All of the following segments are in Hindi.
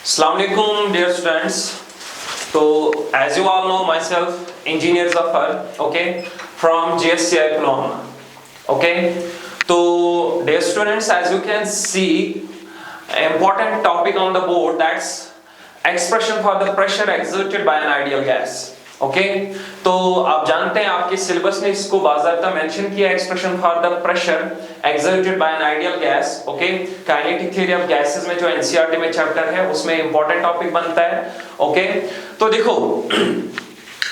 Assalamualaikum dear students. So as you all know myself engineer Zafar, okay, from GSCI Plum. Okay, so dear students, as you can see, important topic on the board, that's expression for the pressure exerted by an ideal gas. Okay तो आप जानते हैं आपके सिलेबस ने इसको बाकायदा मेंशन किया, expression for the pressure exerted bye an ideal gas. Okay, kinetic theory of gases में जो एनसीईआरटी में चैप्टर है उसमें इंपॉर्टेंट टॉपिक बनता है. ओके तो देखो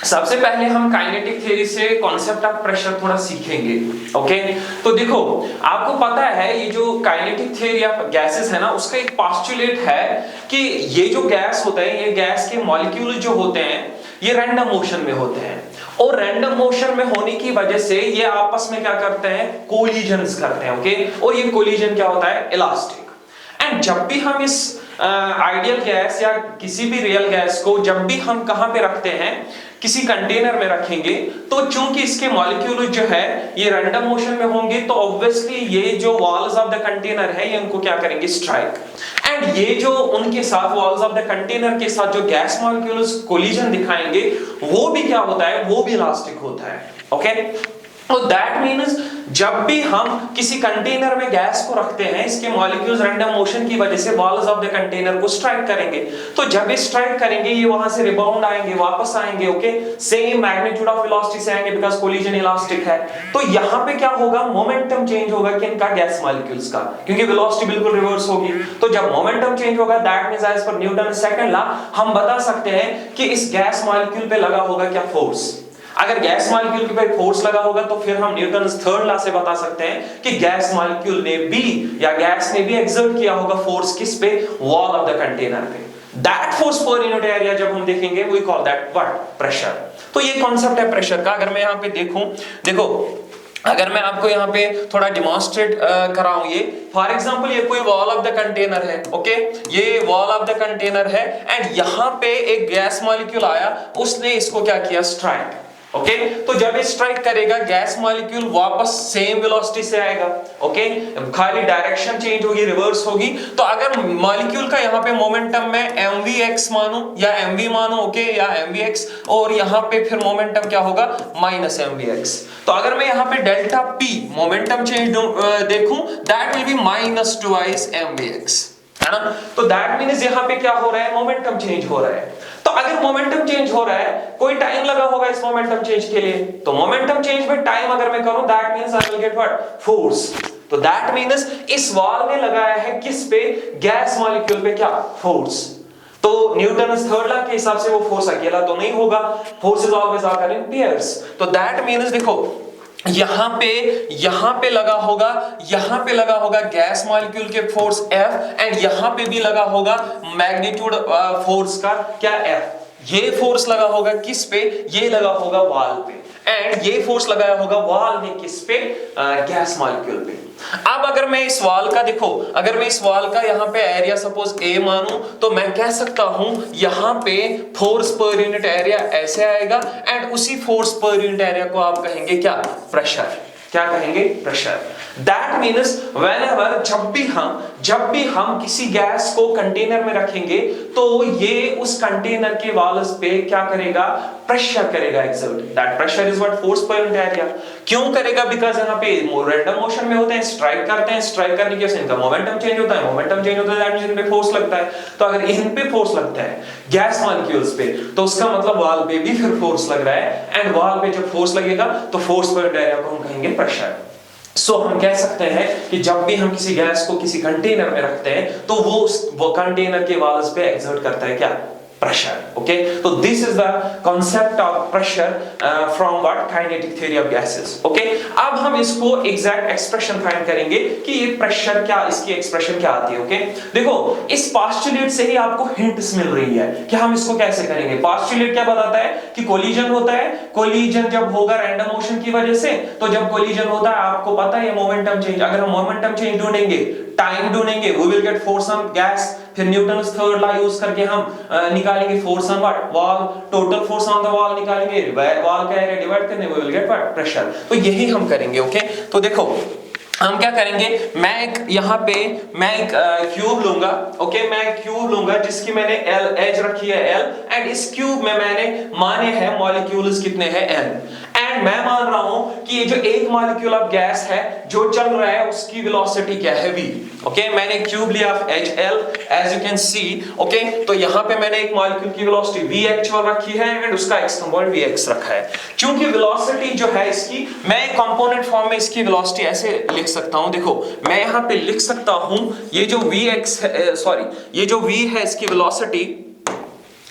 सबसे पहले हम काइनेटिक थ्योरी से कॉन्सेप्ट ऑफ प्रेशर थोड़ा सीखेंगे. ओके तो देखो आपको पता है ये जो काइनेटिक थ्योरी ऑफ गैसेस है ना, उसका एक पोस्टुलेट है कि ये जो गैस होता है, ये गैस के मॉलिक्यूल जो होते हैं ये रैंडम मोशन में होते हैं, और रैंडम मोशन में होने की वजह से ये आपस में क्या करते हैं, कोलिजन्स करते हैं. ओके और ये कोलिजन क्या होता है, इलास्टिक. एंड जब भी हम इस आइडियल गैस या किसी भी रियल गैस को जब भी हम कहां पे रखते हैं, किसी कंटेनर में रखेंगे, तो चूंकि इसके मॉलिक्यूल जो है ये रैंडम मोशन में होंगे, तो ऑब्वियसली ये जो वॉल्स ऑफ द कंटेनर है ये उनको क्या करेंगे, स्ट्राइक. एंड ये जो उनके साथ वॉल्स ऑफ द कंटेनर के साथ जो गैस मॉलिक्यूल्स कोलिजन दिखाएंगे वो भी क्या होता है, वो भी इलास्टिक होता है. ओके तो दैट मीन्स जब भी हम किसी कंटेनर में गैस को रखते हैं, इसके मॉलिक्यूल्स रैंडम मोशन की वजह से वॉल्स ऑफ द कंटेनर को स्ट्राइक करेंगे. तो जब ये स्ट्राइक करेंगे ये वहां से रिबाउंड आएंगे, वापस आएंगे. Okay same magnitude of velocity से आएंगे बिकॉज़ कोलिजन इलास्टिक है. तो यहां पे क्या होगा, मोमेंटम चेंज होगा कि इनका गैस मॉलिक्यूल्स का, क्योंकि वेलोसिटी बिल्कुल रिवर्स होगी. तो जब मोमेंटम चेंज होगा दैट मींस एज पर न्यूटन सेकंड लॉ हम बता सकते हैं कि इस गैस मॉलिक्यूल पे लगा होगा क्या, फोर्स. अगर गैस मॉलिक्यूल पे फोर्स लगा होगा तो फिर हम न्यूटन थर्ड लॉ से बता सकते हैं कि गैस मॉलिक्यूल ने भी या गैस ने भी एक्सर्ट किया होगा फोर्स किस पे, वॉल ऑफ द कंटेनर पे. दैट फोर्स पर यूनिट एरिया जब हम देखेंगे we call that what, pressure. तो ये कॉन्सेप्ट है प्रेशर का. अगर मैं यहां पे देखूं, देखो अगर मैं आपको यहाँ पे थोड़ा डिमॉन्स्ट्रेट कराऊं, ये फॉर एग्जांपल ये कोई वॉल ऑफ द कंटेनर है. ओके ये वॉल ऑफ द कंटेनर है एंड यहाँ पे एक गैस मॉलिक्यूल आया, उसने इसको क्या किया, स्ट्राइक. ओके तो जब ये स्ट्राइक करेगा गैस मॉलिक्यूल वापस सेम वेलोसिटी से आएगा. ओके खाली डायरेक्शन चेंज होगी, रिवर्स होगी. तो अगर मॉलिक्यूल का यहाँ पे मोमेंटम में mvx मानूं या mv मानूं, ओके या mvx, और यहाँ पे फिर मोमेंटम क्या होगा, माइनस mvx. तो अगर मैं यहाँ पे डेल्टा p मोमेंटम चेंज देखूं that will B minus twice mvx, है ना. तो दैट मींस यहाँ पे क्या हो रहा है, मोमेंटम चेंज हो रहा है. तो अगर मोमेंटम चेंज हो रहा है, कोई टाइम लगा होगा इस मोमेंटम चेंज के लिए, तो मोमेंटम चेंज में टाइम अगर मैं करूं that means I will get what, force. तो दैट मींस इस वॉल ने लगाया है किस पे, गैस मॉलिक्यूल पे क्या, फोर्स. तो न्यूटन्स थर्ड लॉ के हिसाब से वो फोर्स अकेला तो नहीं होगा, force is always occur in pairs. तो दैट मींस देखो यहाँ पे लगा होगा गैस मॉलिक्यूल के फोर्स F, एंड यहाँ पे भी लगा होगा मैग्नीट्यूड फोर्स का क्या, F. ये फोर्स लगा होगा किस पे, ये लगा होगा वॉल पे, एंड ये फोर्स लगाया होगा वॉल ने किस पे, गैस मॉलिक्यूल पे. अब अगर मैं इस वॉल का देखो, अगर मैं इस वॉल का यहाँ पे एरिया सपोज A मानूं, तो मैं कह सकता हूं यहाँ पे फोर्स पर यूनिट एरिया ऐसे आएगा, एंड उसी फोर्स पर यूनिट एरिया को आप कहेंगे क्या, प्रेशर. क्या कहेंगे, प्रेशर. दैट मीन्स व्हेनेवर जब भी हम किसी गैस को कंटेनर में रखेंगे तो ये उस कंटेनर के वॉल्स पे क्या करेगा, प्रेशर करेगा, exert. That pressure is what, force पर यूनिट एरिया. क्यों करेगा, बिकॉज़ यहाँ पे रैंडम मोशन में होते हैं, स्ट्राइक करते हैं, स्ट्राइक करने की वजह से इनका मोमेंटम चेंज होता है, मोमेंटम चेंज होता है दैट मींस इन पे फोर्स लगता है. तो अगर इन पे फोर्स लगता है गैस मॉलिक्यूल्स पे, तो उसका मतलब वॉल पे भी फिर फोर्स लग रहा है, एंड वॉल पे जब फोर्स लगेगा तो फोर्स पर यूनिट एरिया को हम कहेंगे प्रेशर. सो हम कह सकते हैं कि जब भी हम किसी गैस को किसी कंटेनर में रखते हैं तो वो कंटेनर के वॉल्स पे एक्सर्ट करता है क्या, प्रेशर. ओके तो this is the concept of pressure from what, kinetic theory of gases. Okay अब हम इसको एग्जैक्ट एक्सप्रेशन फाइंड करेंगे कि ये प्रेशर क्या, इसकी एक्सप्रेशन क्या आती है. ओके देखो इस पोस्टुलेट से ही आपको हिंट्स मिल रही है कि हम इसको कैसे करेंगे. पोस्टुलेट क्या बताता है कि कोलिजन होता है, कोलिजन जब होगा रैंडम मोशन की वजह से, तो जब कोलिजन होता है आपको पता है मोमेंटम चेंज. अगर हम मोमेंटम चेंज ढूंढेंगे, टाइम ढूंढेंगे, we will get force on gas, फिर न्यूटन्स थर्ड लॉ यूज करके हम निकालेंगे force on what, wall. Total force on the wall निकालेंगे, वॉल का एरिया डिवाइड करने, we will get what, pressure. तो यही हम करेंगे. ओके तो देखो हम क्या करेंगे, मैं एक क्यूब लूंगा, ओके, मैं एक क्यूब लूंगा जिसकी मैंने एज रखी है L, एंड इस क्यूब में मैंने माने हैं मॉलिक्यूल्स कितने हैं N, एंड मैं मान रहा हूं कि ये जो एक मॉलिक्यूल ऑफ गैस है जो चल रहा है उसकी वेलोसिटी क्या है V, ओके, मैंने क्यूब लिया of HL as you can see, okay, तो यहां पे मैंने एक मॉलिक्यूल की वेलोसिटी V एक्चुअल रखी है एंड उसका x कंपोनेंट Vx रखा है। चूंकि वेलोसिटी जो है इसकी, मैं एक कंपोनेंट फॉर्म में इसकी वेलोसिटी ऐसे लिख सकता हूं, देखो मैं यहां पे लिख सकता हूं ये जो Vx है, सॉरी ये जो V है इसकी वेलोसिटी,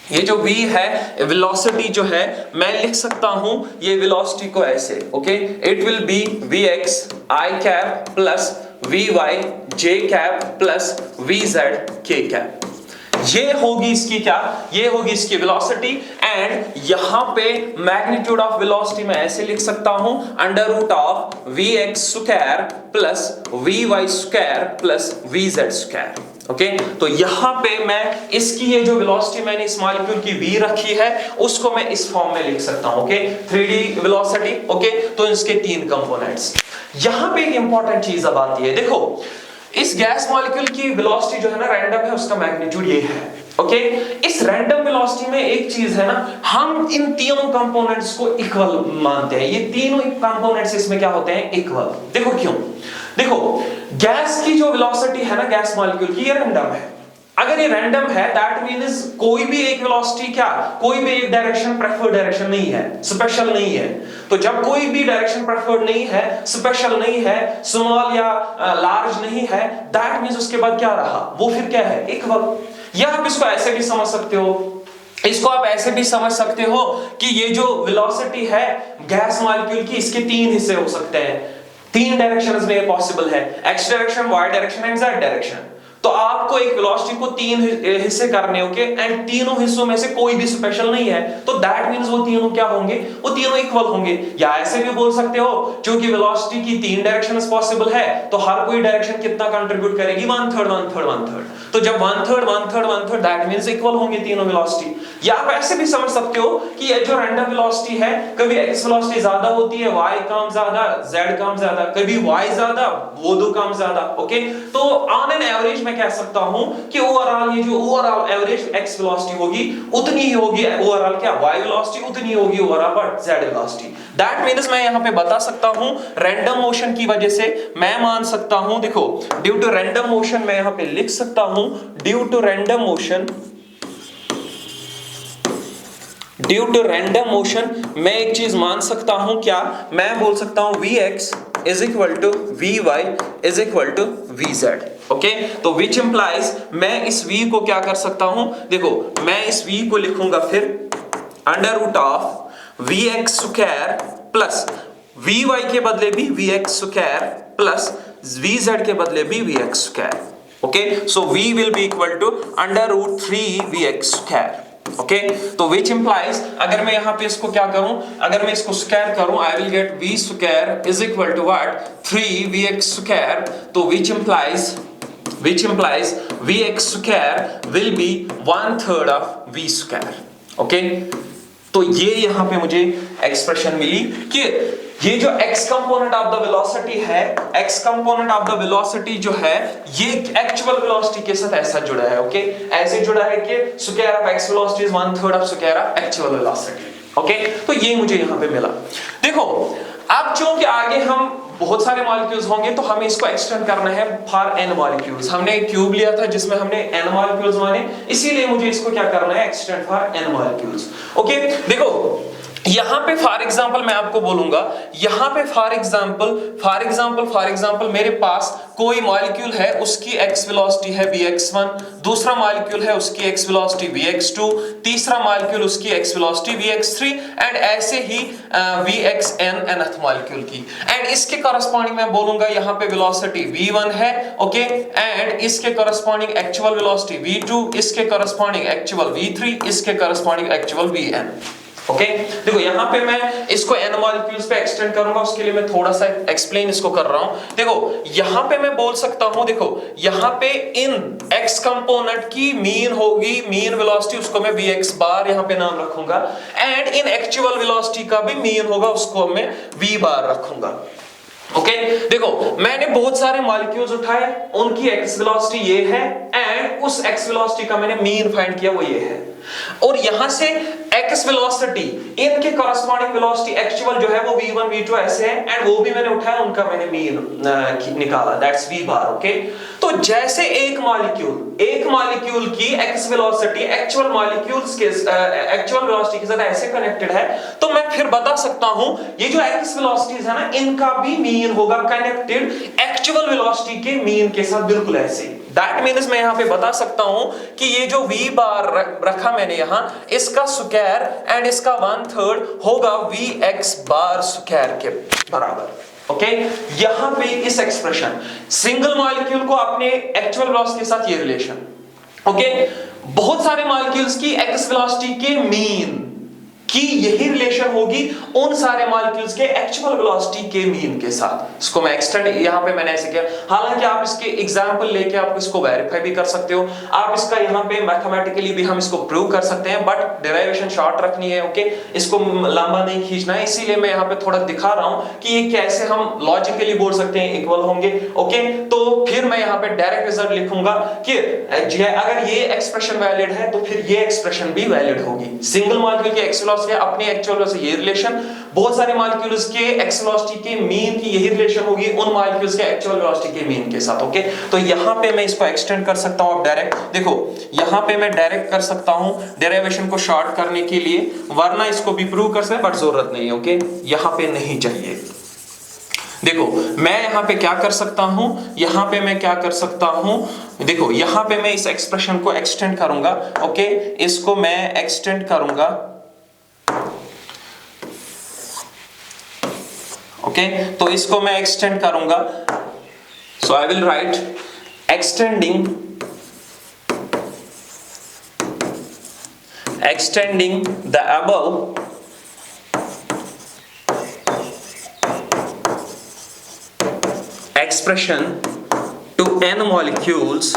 ये जो v है वेलोसिटी जो है मैं लिख सकता हूं ये वेलोसिटी को ऐसे, okay, it will B vx I cap plus vy j cap plus vz k cap. ये होगी इसकी क्या, ये होगी इसकी वेलोसिटी, एंड यहां पे मैग्नीट्यूड ऑफ वेलोसिटी मैं ऐसे लिख सकता हूं under root of vx square plus vy square plus vz square, okay, तो यहां पे मैं इसकी ये जो वेलोसिटी मैंने इस मॉलिक्यूल की v रखी है उसको मैं इस फॉर्म में लिख सकता हूं, ओके, 3D वेलोसिटी, ओके, तो इसके तीन कंपोनेंट्स। यहां पे एक इंपॉर्टेंट चीज अब आती है, देखो इस गैस मॉलिक्यूल की वेलोसिटी जो है ना रैंडम है, उसका मैग्नीट्यूड ये है, ओके, इस रैंडम वेलोसिटी में एक चीज है ना, हम इन तीनों कंपोनेंट्स को इक्वल मानते हैं, ये तीनों कंपोनेंट्स इसमें क्या होते हैं, इक्वल। देखो क्यों, देखो गैस की जो वेलोसिटी है ना गैस मॉलिक्यूल की, ये रैंडम है। अगर ये रैंडम है दैट मींस कोई भी एक वेलोसिटी क्या, कोई भी एक डायरेक्शन प्रेफर्ड डायरेक्शन नहीं है, स्पेशल नहीं है। तो जब कोई भी डायरेक्शन प्रेफर्ड नहीं है, स्पेशल नहीं है, स्मॉल या लार्ज नहीं है, दैट मींस उसके बाद क्या रहा, वो फिर क्या है, इक्वल। या आप इसको ऐसे भी समझ सकते हो, इसको आप ऐसे भी समझ सकते हो कि ये जो वेलोसिटी है गैस मॉलिक्यूल की, इसके तीन हिस्से हो सकते हैं, तीन डायरेक्शंस में ये पॉसिबल है, x direction, y direction and z direction. तो आपको एक वेलोसिटी को तीन हिस्से करने होंगे एंड तीनों हिस्सों में से कोई भी स्पेशल नहीं है, तो दैट मींस वो तीनों क्या होंगे, वो तीनों इक्वल होंगे। या ऐसे भी बोल सकते हो क्योंकि वेलोसिटी की तीन डायरेक्शंस पॉसिबल है तो हर कोई डायरेक्शन कितना कंट्रीब्यूट करेगी, 1/3 1/3 1/3, तो जब 1/3 1/3 1/3 दैट मींस इक्वल होंगे तीनों वेलोसिटी। या आप ऐसे भी समझ सकते हो कि ये जो रैंडम वेलोसिटी है, कभी x वेलोसिटी ज्यादा होती है, y कम ज्यादा, z कम ज्यादा, कभी y ज्यादा, वो दो कम ज्यादा, ओके, तो ऑन एन एवरेज मैं कह सकता हूं कि ओवरऑल ये जो ओवरऑल एवरेज x वेलोसिटी होगी उतनी ही होगी, ओवरऑल क्या y वेलोसिटी उतनी होगी overall but z velocity. That means मैं यहां पे बता सकता हूं रैंडम मोशन की वजह से मैं मान सकता हूं, देखो ड्यू टू रैंडम मोशन मैं यहां पे लिख सकता हूं ड्यू टू रैंडम मोशन मैं एक चीज मान सकता हूं, क्या मैं बोल सकता हूं vx is equal to vy is equal to vz, okay, तो which implies मैं इस v को क्या कर सकता हूं, देखो मैं इस v को लिखूंगा फिर under root of vx square plus vy के बदले भी vx स्क्वायर प्लस vz के बदले भी vx square, okay, so v will be equal to under root 3 vx square, okay, तो which implies अगर मैं यहां पे इसको क्या करूं, अगर मैं इसको स्क्वायर करूं I will get v square is equal to what 3 vx square, तो which implies vx square will be 1/3 of v square, okay, तो ये यहां पे मुझे एक्सप्रेशन मिली कि ये जो x component of the velocity है, x component of the velocity जो है ये एक्चुअल वेलोसिटी के साथ ऐसा जुड़ा है, ओके, ऐसे जुड़ा है कि square of x velocity is 1/3 of square of actual velocity, okay, तो ये मुझे यहां पे मिला। देखो अब चूंकि आगे हम बहुत सारे मॉलिक्यूल्स होंगे तो हमें इसको एक्सटेंड करना है फॉर n मॉलिक्यूल्स। हमने एक क्यूब लिया था जिसमें हमने n मॉलिक्यूल्स माने, इसीलिए मुझे इसको क्या करना है, extend for n molecules, okay. देखो यहां पे फॉर एग्जांपल मैं आपको बोलूंगा, यहां पे फॉर एग्जांपल मेरे पास कोई मॉलिक्यूल है उसकी x वेलोसिटी है vx1, दूसरा मॉलिक्यूल है उसकी x वेलोसिटी vx2, तीसरा मॉलिक्यूल उसकी x वेलोसिटी vx3 एंड ऐसे ही vxn nth मॉलिक्यूल की, एंड इसके कॉरस्पॉन्डिंग मैं बोलूंगा यहां पे वेलोसिटी v1 है, ओके, एंड इसके कॉरस्पॉन्डिंग एक्चुअल वेलोसिटी v2, इसके कॉरस्पॉन्डिंग एक्चुअल v3, इसके कॉरस्पॉन्डिंग एक्चुअल vn, ओके। देखो यहां पे मैं इसको n मॉलिक्यूल्स पे एक्सटेंड करूंगा, उसके लिए मैं थोड़ा सा एक्सप्लेन इसको कर रहा हूं। देखो यहां पे मैं बोल सकता हूं, देखो यहां पे इन x कंपोनेंट की मीन होगी, मीन वेलोसिटी, उसको मैं vx बार यहां पे नाम रखूंगा, एंड इन एक्चुअल वेलोसिटी का भी मीन होगा, उसको मैं v बार रखूंगा, ओके देखो मैंने बहुत सारे मॉलिक्यूल्स उठाए, उनकी एक्स वेलोसिटी ये है एंड उस एक्स वेलोसिटी का मैंने मीन फाइंड किया, वो ये है। और यहां से एक्स वेलोसिटी इनके कॉरस्पॉन्डिंग वेलोसिटी एक्चुअल जो है वो v1 v2 ऐसे है एंड वो भी मैंने उठाया, उनका मैंने मीन निकाला, दैट्स v बार। ओके तो जैसे एक मॉलिक्यूल की एक्स वेलोसिटी एक्चुअल मॉलिक्यूल्स के एक्चुअल वेलोसिटी के साथ ऐसे कनेक्टेड है, तो मैं फिर बता सकता हूं ये जो एक्स वेलोसिटीज है ना, इनका भी मीन होगा कनेक्टेड एक्चुअल वेलोसिटी के मीन के साथ, बिल्कुल ऐसे। दैट मीन्स मैं यहां पे बता सकता हूं कि ये जो v बार रखा मैंने यहां, इसका स्क्वायर एंड इसका 1/3 होगा vx बार स्क्वायर के बराबर। ओके यहां पे इस एक्सप्रेशन सिंगल मॉलिक्यूल को अपने एक्चुअल वेलोसिटी के साथ ये रिलेशन, ओके बहुत सारे मॉलिक्यूल्स की एक्स वेलोसिटी के मीन की यही रिलेशन होगी उन सारे मॉलिक्यूल्स के एक्चुअल वेलोसिटी के मीन के साथ। इसको मैं एक्सटेंड यहां पे मैंने ऐसे किया, हालांकि आप इसके एग्जांपल लेके आप इसको वेरीफाई भी कर सकते हो, आप इसका यहां पे मैथमेटिकली भी हम इसको प्रूव कर सकते हैं, बट डेरिवेशन शॉर्ट रखनी है। ओके इसको लंबा नहीं खींचना है, इसीलिए मैं यहां पे थोड़ा दिखा रहा हूं कि ये कैसे हम लॉजिकली बोल सकते हैं इक्वल होंगे। ओके तो फिर मैं यहां पे डायरेक्ट रिजल्ट लिखूंगा कि अगर ये एक्सप्रेशन वैलिड है तो फिर ये एक्सप्रेशन भी वैलिड होगी। सिंगल मॉलिक्यूल के एक्स वेलोसिटी अपने एक्चुअल वेलोसिटी ये रिलेशन, बहुत सारे मॉलिक्यूल्स के एक्स वेलोसिटी के मीन की यही रिलेशन होगी उन मॉलिक्यूल्स के एक्चुअल वेलोसिटी के मीन के साथ। ओके तो यहां पे मैं इसको एक्सटेंड कर सकता हूं, अब डायरेक्ट देखो यहां पे मैं डायरेक्ट कर सकता हूं डेरिवेशन को शॉर्ट करने के लिए, वरना इसको भी प्रूव कर सकते हैं बट जरूरत नहीं है। ओके यहां पे नहीं चाहिए। देखो मैं यहां पे क्या कर सकता हूं, यहां पे मैं क्या कर सकता हूं, देखो यहां पे मैं इस एक्सप्रेशन को एक्सटेंड करूंगा। ओके इसको मैं एक्सटेंड करूंगा। ओके तो इसको मैं एक्सटेंड करूंगा, so I will write extending the above expression to n molecules,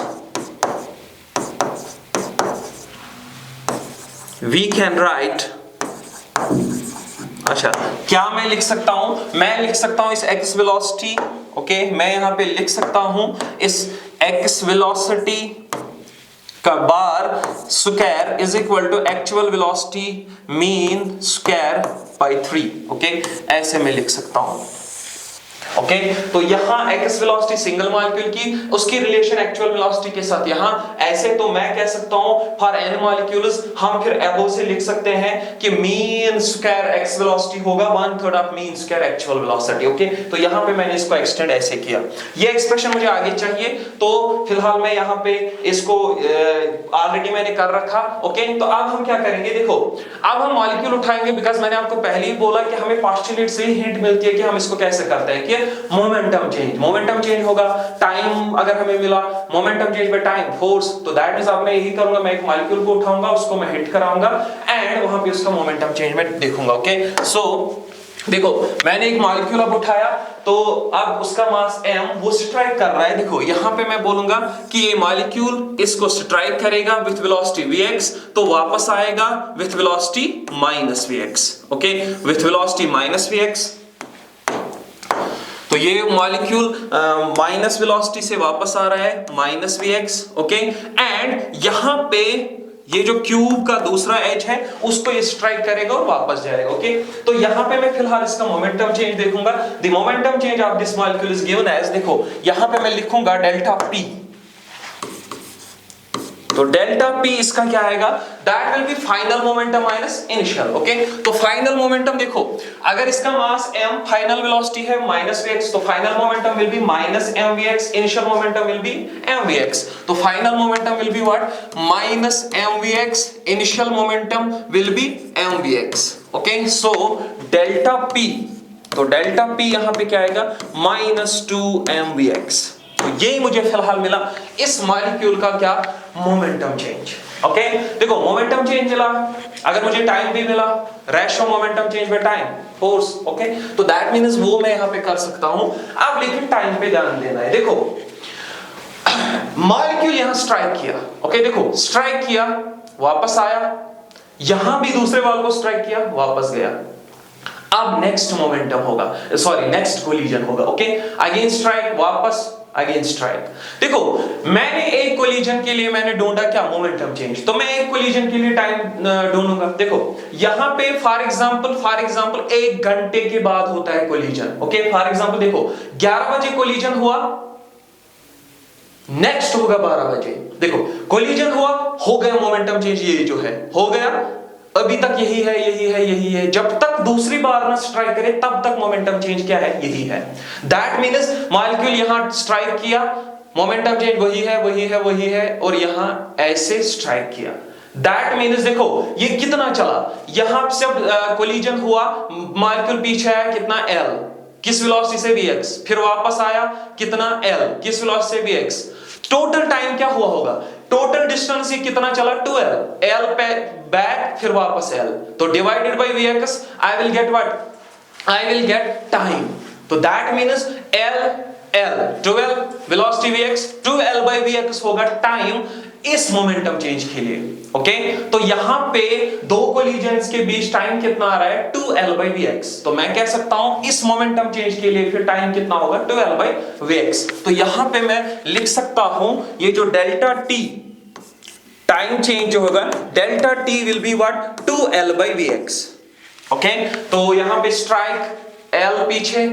we can write, अच्छा क्या मैं लिख सकता हूं, मैं लिख सकता हूं इस x वेलोसिटी, ओके मैं यहां पे लिख सकता हूं इस x वेलोसिटी का bar square is equal to actual velocity mean square by 3। Okay ऐसे मैं लिख सकता हूं। ओके तो यहां एक्स वेलोसिटी सिंगल मॉलिक्यूल की उसकी रिलेशन एक्चुअल वेलोसिटी के साथ यहां ऐसे, तो मैं कह सकता हूं फॉर एन मॉलिक्यूल्स हम फिर अबव से लिख सकते हैं कि मीन स्क्वायर एक्स वेलोसिटी होगा 1/3 of mean square actual velocity. Okay तो यहां पे मैंने इसको एक्सटेंड ऐसे किया, ये एक्सप्रेशन मुझे आगे चाहिए तो फिलहाल मैं यहां पे इसको ऑलरेडी मैंने कर रखा। ओके तो अब हम क्या करेंगे, देखो अब हम मॉलिक्यूल उठाएंगे, बिकॉज़ मैंने आपको पहले ही बोला कि हमें पोस्टुलेट से ही हिंट मिलती है कि हम इसको कैसे करते हैं कि मोमेंटम चेंज होगा, टाइम अगर हमें मिला momentum change by time force, तो दैट मींस अब मैं यही करूंगा, मैं एक मॉलिक्यूल को उठाऊंगा, उसको मैं हिट कराऊंगा एंड वहां पे उसका मोमेंटम चेंज मैं देखूंगा। ओके सो देखो मैंने एक मॉलिक्यूल अब उठाया, तो अब उसका मास m वो स्ट्राइक कर रहा है। देखो यहां पे मैं बोलूंगा कि ये मॉलिक्यूल इसको स्ट्राइक करेगा विथ वेलोसिटी vx, तो वापस आएगा with velocity -vx। Okay with velocity -vx, तो ये मॉलिक्यूल माइनस वेलोसिटी से वापस आ रहा है -vx। ओके एंड यहां पे ये जो क्यूब का दूसरा एज है उसको ये स्ट्राइक करेगा और वापस जाएगा। ओके तो यहां पे मैं फिलहाल इसका मोमेंटम चेंज देखूंगा। The momentum change of this molecule is given as, देखो यहां पे मैं लिखूंगा डेल्टा p, तो डेल्टा p इसका क्या आएगा, that will be final momentum minus initial. Okay तो फाइनल मोमेंटम देखो अगर इसका मास m, फाइनल वेलोसिटी है -vx, तो final momentum will be -mvx, initial momentum will be mvx, तो final momentum will be what -mvx, initial momentum will be mvx। Okay so delta p, तो डेल्टा p यहां पे क्या आएगा -2mvx, तो ये मुझे फिलहाल मिला इस मॉलिक्यूल का क्या मोमेंटम चेंज। ओके देखो मोमेंटम चेंज मिला, अगर मुझे टाइम भी मिला, ratio momentum change by time force. Okay तो दैट मींस वो मैं यहां पे कर सकता हूं। अब लेकिन टाइम पे ध्यान देना है। देखो मॉलिक्यूल यहां स्ट्राइक किया, ओके देखो स्ट्राइक किया वापस आया, यहां भी दूसरे वाल को स्ट्राइक किया वापस गया। अब नेक्स्ट मोमेंटम होगा, सॉरी नेक्स्ट कोलिजन होगा, ओके। अगेन स्ट्राइक, वापस अगेन स्ट्राइक। देखो मैंने एक कोलिजन के लिए मैंने ढूंढा क्या, मोमेंटम चेंज, तो मैं एक कोलिजन के लिए टाइम ढूंढूंगा। देखो यहां पे फॉर एग्जांपल 1 घंटे के बाद होता है कोलिजन, ओके। फॉर एग्जांपल देखो 11 बजे कोलिजन हुआ, नेक्स्ट होगा 12 बजे। देखो कोलिजन हुआ, हो गया मोमेंटम चेंज, ये जो है हो गया, अभी तक यही है यही है यही है, जब तक दूसरी बार ना स्ट्राइक करे तब तक मोमेंटम चेंज क्या है, यही है। दैट मींस मॉलिक्यूल यहां स्ट्राइक किया, मोमेंटम चेंज वही है वही है वही है, और यहां ऐसे स्ट्राइक किया। दैट मींस देखो ये कितना चला, यहां से कोलिजन हुआ, मॉलिक्यूल पीछे आया कितना l, किस वेलोसिटी से vx, फिर वापस आया कितना l, किस वेलोसिटी से vx, टोटल टाइम क्या हुआ होगा, टोटल डिस्टेंस ये कितना चला 2l, l पे बैक फिर वापस l, तो divided by vx I will get what, I will get time. तो that means l 12 velocity vx 2l by vx होगा टाइम इस मोमेंटम चेंज के लिए, ओके। तो यहां पे दो कोलिजन्स के बीच टाइम कितना आ रहा है 2l by vx, तो मैं कह सकता हूं इस मोमेंटम चेंज के लिए फिर टाइम कितना होगा 2l by vx। तो यहां पे मैं लिख सकता हूं ये जो डेल्टा t टाइम चेंज जो होगा, delta t will be what 2l by vx, okay. तो यहां पे स्ट्राइक l पीछे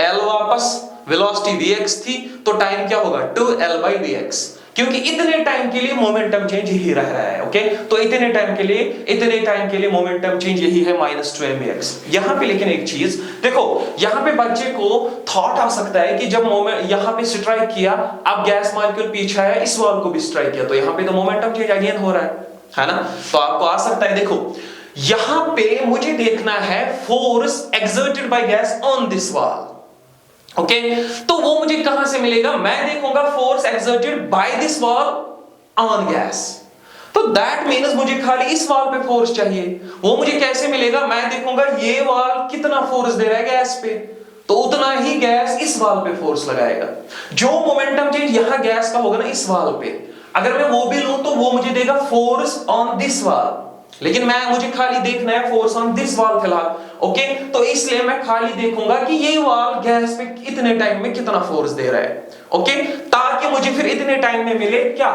l वापस, वेलोसिटी vx थी, तो टाइम क्या होगा 2l by vx, क्योंकि इतने टाइम के लिए मोमेंटम चेंज यही रह रहा है, ओके। तो इतने टाइम के लिए मोमेंटम चेंज यही है -2mvx। यहां पे लेकिन एक चीज देखो, यहां पे बच्चे को थॉट आ सकता है कि जब यहां पे स्ट्राइक किया, अब गैस मॉलिक्यूल पीछे आया, इस वॉल को भी स्ट्राइक किया, तो यहां पे तो मोमेंटम चेंज अगेन हो रहा है ना। तो आपको आ सकता है, देखो यहां पे मुझे देखना है force exerted by gas on this wall, okay. तो वो मुझे कहां से मिलेगा, मैं देखूंगा force exerted by this wall on gas, तो दैट मींस मुझे खाली इस वॉल पे फोर्स चाहिए, वो मुझे कैसे मिलेगा, मैं देखूंगा ये वॉल कितना फोर्स दे रहा है गैस पे, तो उतना ही गैस इस वॉल पे फोर्स लगाएगा। जो मोमेंटम चेंज यहां गैस का होगा ना इस वॉल पे, अगर मैं वो भी लूं तो वो मुझे देगा फोर्स ऑन दिस वॉल, लेकिन मुझे खाली देखना है फोर्स ऑन दिस वॉल फिलहाल, ओके। तो इसलिए मैं खाली देखूंगा कि ये वॉल गैस पे इतने टाइम में कितना फोर्स दे रहा है, ओके, ताकि मुझे फिर इतने टाइम में मिले क्या,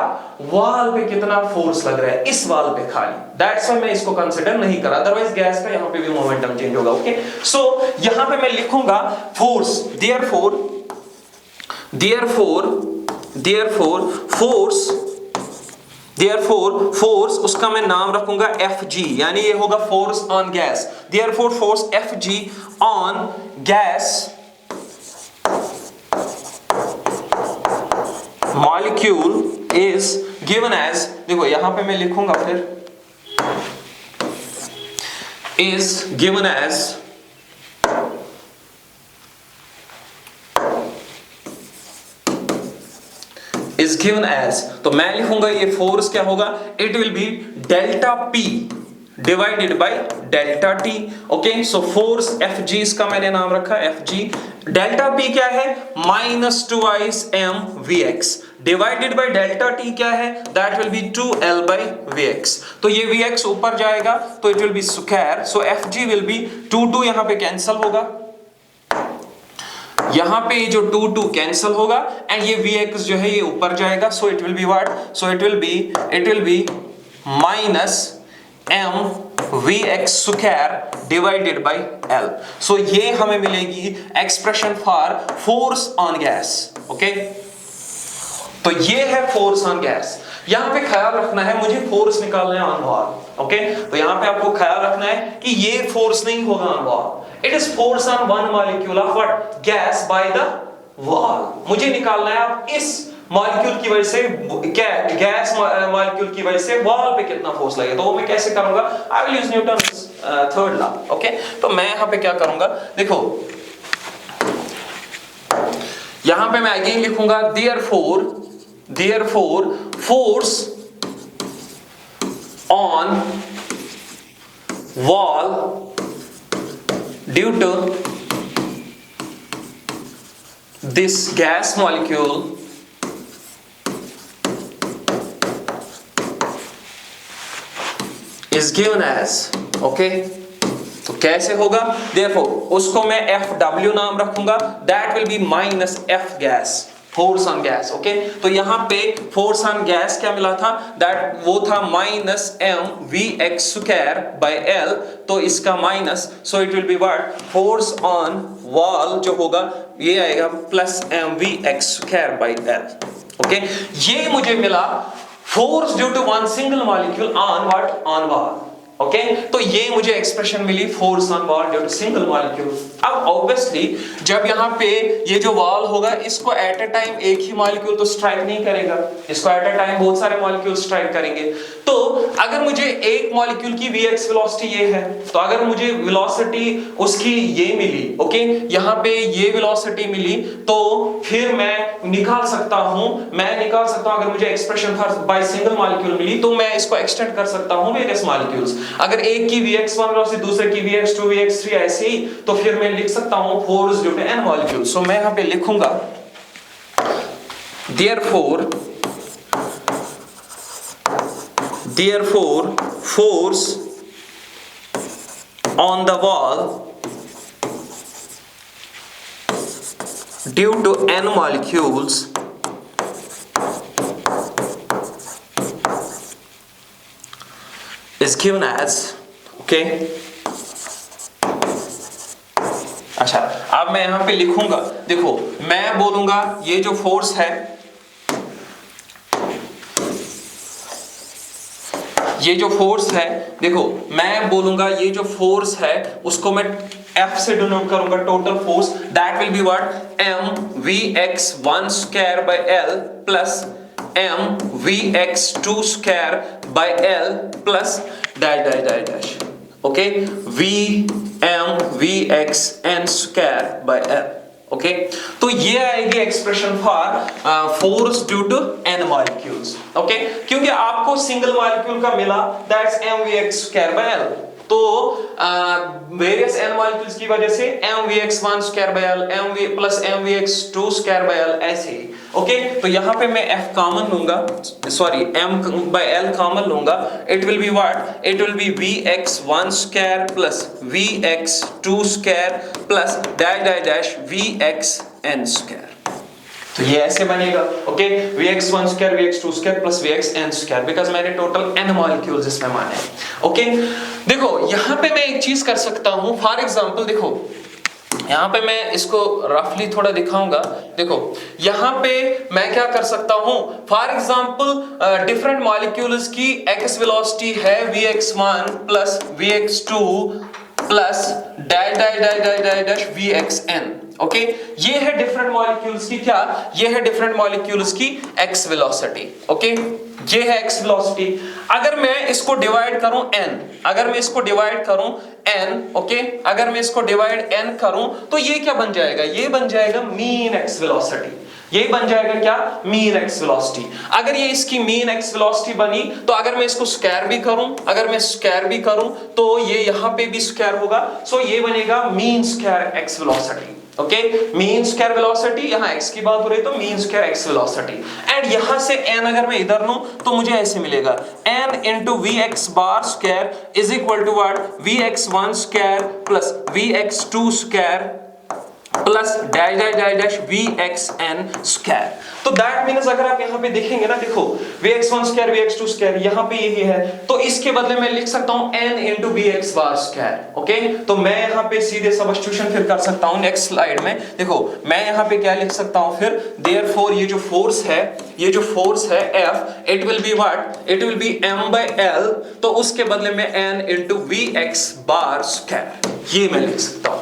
वॉल पे कितना फोर्स लग रहा है इस वॉल पे खाली। दैट्स व्हाई मैं इसको कंसीडर नहीं करा, अदरवाइज गैस का यहां पे भी मोमेंटम चेंज होगा, ओके। सो यहां पे मैं लिखूंगा फोर्स, Therefore force उसका मैं नाम रखूंगा Fg, यानी ये होगा force on gas. Therefore force Fg on gas molecule is given as, देखो यहां पे मैं लिखूंगा फिर, is given as तो मैं लिखूंगा ये फोर्स क्या होगा, it will B delta P divided by delta T, okay. So force Fg इसका मैंने नाम रखा Fg, डेल्टा P क्या है -2 mvx divided by delta T क्या है, that will B 2l by vx। तो ये vx ऊपर जाएगा तो it will B square, so Fg will be 2 यहां पे कैंसिल होगा, यहां पे ये जो 2 कैंसिल होगा, एंड ये vx जो है ये ऊपर जाएगा, so it will be what, so it will be -mvx square divided bye l। सो ये हमें मिलेगी expression for force on gas, okay. तो ये है फोर्स ऑन गैस। यहां पे ख्याल रखना है, मुझे फोर्स निकालना है ऑन वॉल, ओके। तो यहां पे आपको ख्याल रखना है कि ये फोर्स नहीं होगा on wall, it is force on one molecule of what, gas by the wall. मुझे निकालना है आप इस मॉलिक्यूल की वजह से, क्या गैस मॉलिक्यूल की वजह से वॉल पे कितना फोर्स लगेगा, तो वो मैं कैसे करूंगा, I will use Newton's third law, okay. तो मैं यहां पे क्या करूंगा, देखो यहां पे मैं अगेन लिखूंगा therefore force on wall due to this gas molecule is given as, okay। तो कैसे होगा? देखो उसको मैं FW नाम रखूंगा, that will B minus F gas, force on gas. Okay, तो यहां पे फोर्स ऑन गैस क्या मिला था? दैट वो था माइनस mvx²/L, तो इसका minus, so it will be what? Force on wall जो होगा ये आएगा प्लस mvx²/L। ओके, ये मुझे मिला force due to one single molecule on what? On wall. Okay, तो ये मुझे एक्सप्रेशन मिली force on wall due to single molecule. अब ऑब्वियसली जब यहाँ पे ये जो वॉल होगा इसको एट अ टाइम एक ही मॉलिक्यूल तो स्ट्राइक नहीं करेगा, इसको एट अ टाइम बहुत सारे मॉलिक्यूल स्ट्राइक करेंगे। तो अगर मुझे एक मॉलिक्यूल की Vx वेलोसिटी ये है, तो अगर मुझे वेलोसिटी उसकी ये मिली, ओके, यहाँ पे ये वेलोसिटी मिली, तो फिर मैं निकाल सकता हूं अगर मुझे एक्सप्रेशन बाय सिंगल मॉलिक्यूल मिली तो मैं इसको एक्सटेंड कर सकता हूं वेरियस मॉलिक्यूल्स। अगर एक की Vx1 वेलोसिटी दूसरे की Vx2 Vx3 ऐसे ही, तो फिर मैं लिख सकता हूं force due to n molecules. So मैं यहां पे लिखूंगा therefore force on the wall due to n molecules is given as, okay, अच्छा अब मैं यहां पे लिखूंगा, देखो मैं बोलूंगा ये जो फोर्स है, देखो मैं बोलूंगा ये जो फोर्स है उसको मैं F से डिनोट करूंगा, total force, that will be what? mvx1²/L plus mvx2²/L plus dash, okay, vmvxn²/L। Okay, तो ये आएगी expression for force due to n molecules. Okay, क्योंकि आपको सिंगल मॉलिक्यूल का मिला, दैट्स mvx²/L, तो वेरियस n मॉलिक्यूल्स की वजह से mvx1²/L mv प्लस mvx2²/L ऐसे ही। ओके, तो यहां पे मैं F कॉमन लूंगा, सॉरी m/L कॉमन लूंगा, it will be what? It will B vx1² plus vx2² plus dash vxn²। तो ये ऐसे बनेगा, okay, vx1² vx2² plus vxn², because मैंने टोटल n मॉलिक्यूल्स इसमें माने। ओके, देखो यहां पे मैं एक चीज कर सकता हूं, फॉर एग्जांपल देखो यहां पे मैं इसको रफली थोड़ा दिखाऊंगा। देखो यहां पे मैं क्या कर सकता हूं, फॉर एग्जांपल डिफरेंट मॉलिक्यूल्स की x वेलोसिटी है vx1 plus vx2 plus dash vxn। Okay, ये है डिफरेंट मॉलिक्यूल्स की क्या? ये है डिफरेंट मॉलिक्यूल्स की x वेलोसिटी। ओके, ये है x वेलोसिटी। अगर मैं इसको डिवाइड करूं n, ओके, अगर मैं इसको डिवाइड n करूं तो ये क्या बन जाएगा? ये बन जाएगा मीन x वेलोसिटी। ये बन जाएगा क्या? Mean x velocity. अगर ये इसकी मीन x वेलोसिटी बनी, तो अगर मैं इसको स्क्वायर भी करूं, तो ये यहां पे भी स्क्वायर होगा, सो ये बनेगा mean square x velocity. Okay, mean square velocity, यहां x की बात हो रही है तो mean square x velocity. And यहां से n अगर मैं इधर लूं तो मुझे ऐसे मिलेगा n into vx bar square is equal to what? vx1² plus vx2² plus dash vxn²। तो दैट मींस अगर आप यहां पे देखेंगे ना, देखो vx1² vx2² यहां पे यही है, तो इसके बदले मैं लिख सकता हूं n into vx bar square। Okay, तो मैं यहां पे सीधे सब्स्टिट्यूशन फिर कर सकता हूं नेक्स्ट स्लाइड में। देखो मैं यहां पे क्या लिख सकता हूं फिर, देयरफॉर ये जो फोर्स है F, it will be what? It will B m/L, तो उसके बदले में n into vx bar square, ये मैं लिख सकता हूं।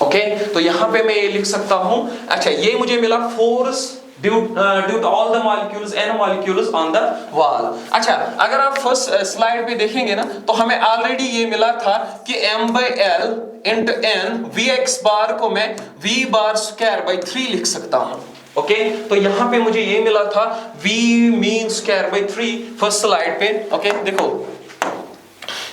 ओके, तो यहां पे मैं ये लिख सकता हूं। अच्छा, ये मुझे मिला force due to all the molecules, n molecules on the wall. अच्छा, अगर आप फर्स्ट स्लाइड पे देखेंगे ना, तो हमें ऑलरेडी ये मिला था कि m/L into n, vx बार को मैं v bar square by 3 लिख सकता हूं। ओके, तो यहां पे मुझे ये मिला था v mean square by 3 first slide पे। ओके, देखो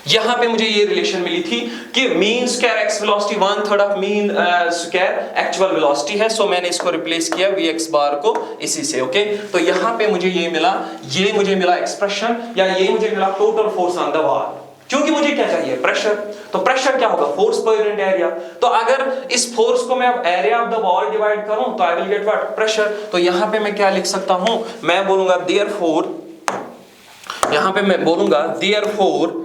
यहां पे मुझे ये रिलेशन मिली थी कि mean square x velocity 1/3 of mean square actual velocity है, सो मैंने इसको रिप्लेस किया vx बार को इसी से। ओके, तो यहां पे मुझे ये मिला एक्सप्रेशन, या ये मुझे मिला total force on the wall. क्योंकि मुझे क्या चाहिए, प्रेशर। तो प्रेशर क्या होगा, फोर्स पर यूनिट एरिया। तो अगर इस फोर्स को मैं अब area of the wall divide करूं तो आई विल गेट व्हाट, प्रेशर। तो यहां पे मैं क्या लिख सकता हूं, मैं बोलूंगा देयरफॉर, यहां पे मैं बोलूंगा therefore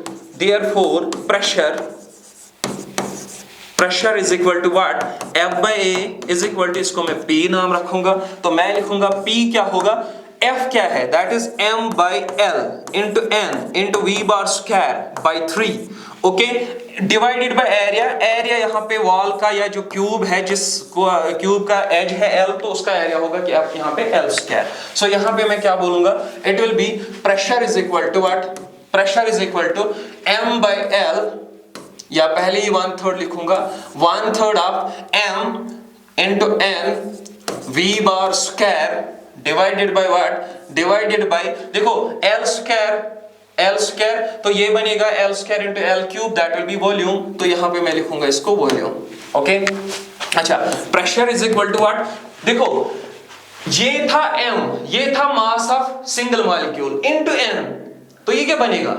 pressure is equal to what, F by A is equal to, इसको मैं P नाम रखूंगा। तो मैं लिखूंगा P क्या होगा, F क्या है, that is M by L into N into V bar square by 3, okay, divided by area. Area यहाँ पे वॉल का या जो क्यूब है, जिस क्यूब का एज है L, तो उसका एरिया होगा कि आप यहाँ पे L स्क्वायर। सो यहाँ पे मैं क्या बोलूंगा, it will be pressure is equal to what, pressure is equal to M by L, या पहले ही 1/3 लिखूंगा, 1/3 of M into N V bar square divided by what, divided by, देखो L स्क्वायर, तो ये बनेगा L square into L cube, that will be volume. तो यहां पे मैं लिखूंगा इसको वॉल्यूम, ओके। अच्छा, pressure is equal to what, देखो ये था M, ये था mass of single molecule into N, तो ये क्या बनेगा,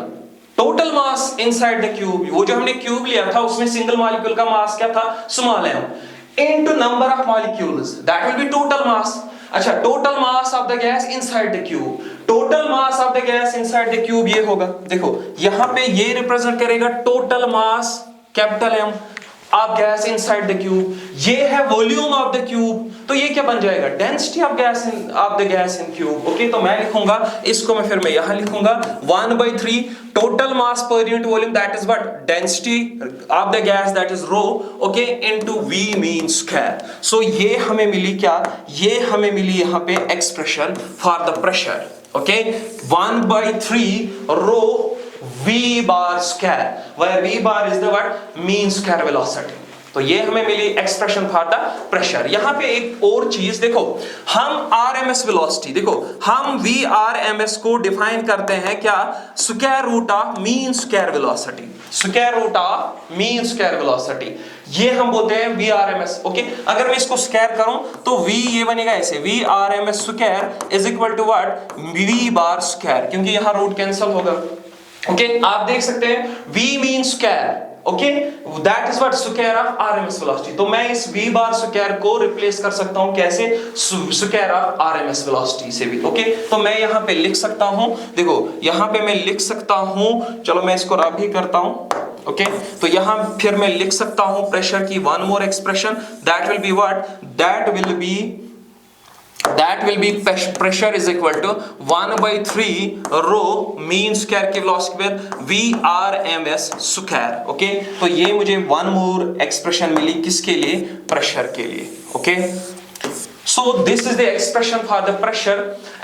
total mass inside the cube. वो जो हमने क्यूब लिया था उसमें सिंगल मॉलिक्यूल का मास क्या था, small m, into number of molecules, that will be total mass. अच्छा, total mass of the gas inside the cube, total mass of the gas inside the cube ये होगा, देखो यहां पे ये रिप्रेजेंट करेगा total mass capital M of gas inside the cube, ये है वॉल्यूम ऑफ द क्यूब, तो ये क्या बन जाएगा, density of gas in cube, okay. तो मैं लिखूंगा इसको, मैं फिर मैं यहां लिखूंगा 1/3 total mass per unit volume, that is what, density of the gas, that is rho, okay, into V mean square. So ये हमें मिली क्या, ये हमें मिली यहां पे expression for the pressure, okay, 1/3 rho V bar square, where V bar is the what, mean square velocity। तो ये हमें मिली एक्सप्रेशन फॉर द प्रेशर। यहां पे एक और चीज देखो, हम RMS वेलोसिटी, देखो हम VRMS को डिफाइन करते हैं क्या, square root of mean square velocity, square root of mean square velocity, ये हम बोलते हैं VRMS, ओके। अगर मैं इसको स्क्वायर करूं तो V ये बनेगा ऐसे, VRMS square is equal to what, V bar square, क्योंकि यहां रूट कैंसिल होगा, ओके। आप देख सकते हैं V mean square, okay, that is what, square of RMS velocity. तो मैं इस V बार स्क्वायर को रिप्लेस कर सकता हूं कैसे, स्क्वायर ऑफ RMS वेलोसिटी से भी, ओके। तो मैं यहां पे लिख सकता हूं, देखो यहां पे मैं लिख सकता हूं, चलो मैं इसको रब ही करता हूं, ओके। तो यहां फिर मैं लिख सकता हूं प्रेशर की one more expression, that will be what, that will be pressure is equal to 1/3 rho mean square की वेलोसिटी पर VRMS स्क्वायर, ओके। तो ये मुझे वन मोर एक्सप्रेशन मिली किसके लिए, प्रेशर के लिए, okay. So this is the expression for the pressure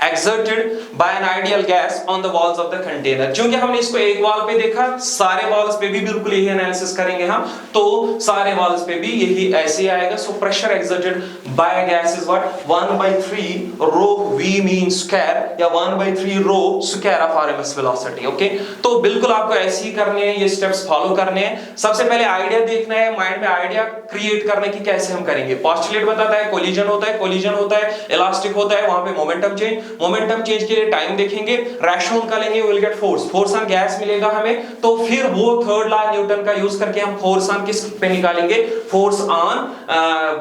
exerted by an ideal gas on the walls of the container। क्योंकि हमने इसको एक वॉल पे देखा, सारे वॉल्स पे भी बिल्कुल यही एनालिसिस करेंगे हम, तो सारे वॉल्स पे भी यही ऐसे आएगा। So pressure exerted by gas is what, 1/3 rho V mean square या 1/3 rho square of RMS velocity, okay. तो बिल्कुल आपको ऐसे ही करने हैं, ये स्टेप्स फॉलो करने हैं। सबसे पहले आइडिया देखना है, माइंड में आइडिया क्रिएट करने की कैसे हम करेंगे। पोस्टुलेट बताता है कोलिजन होता है, इलास्टिक होता है, वहां पे मोमेंटम चेंज के लिए टाइम देखेंगे, रेशो निकालेंगे, will get force on gas मिलेगा हमें। तो फिर वो थर्ड लॉ न्यूटन का यूज करके हम फोर्स ऑन किस पे निकालेंगे, फोर्स ऑन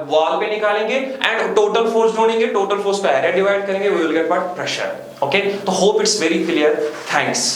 वॉल पे निकालेंगे, एंड टोटल फोर्स ढूंढेंगे, टोटल फोर्स पे एरिया डिवाइड करेंगे, we will get what, pressure, okay. तो hope it's very clear, thanks.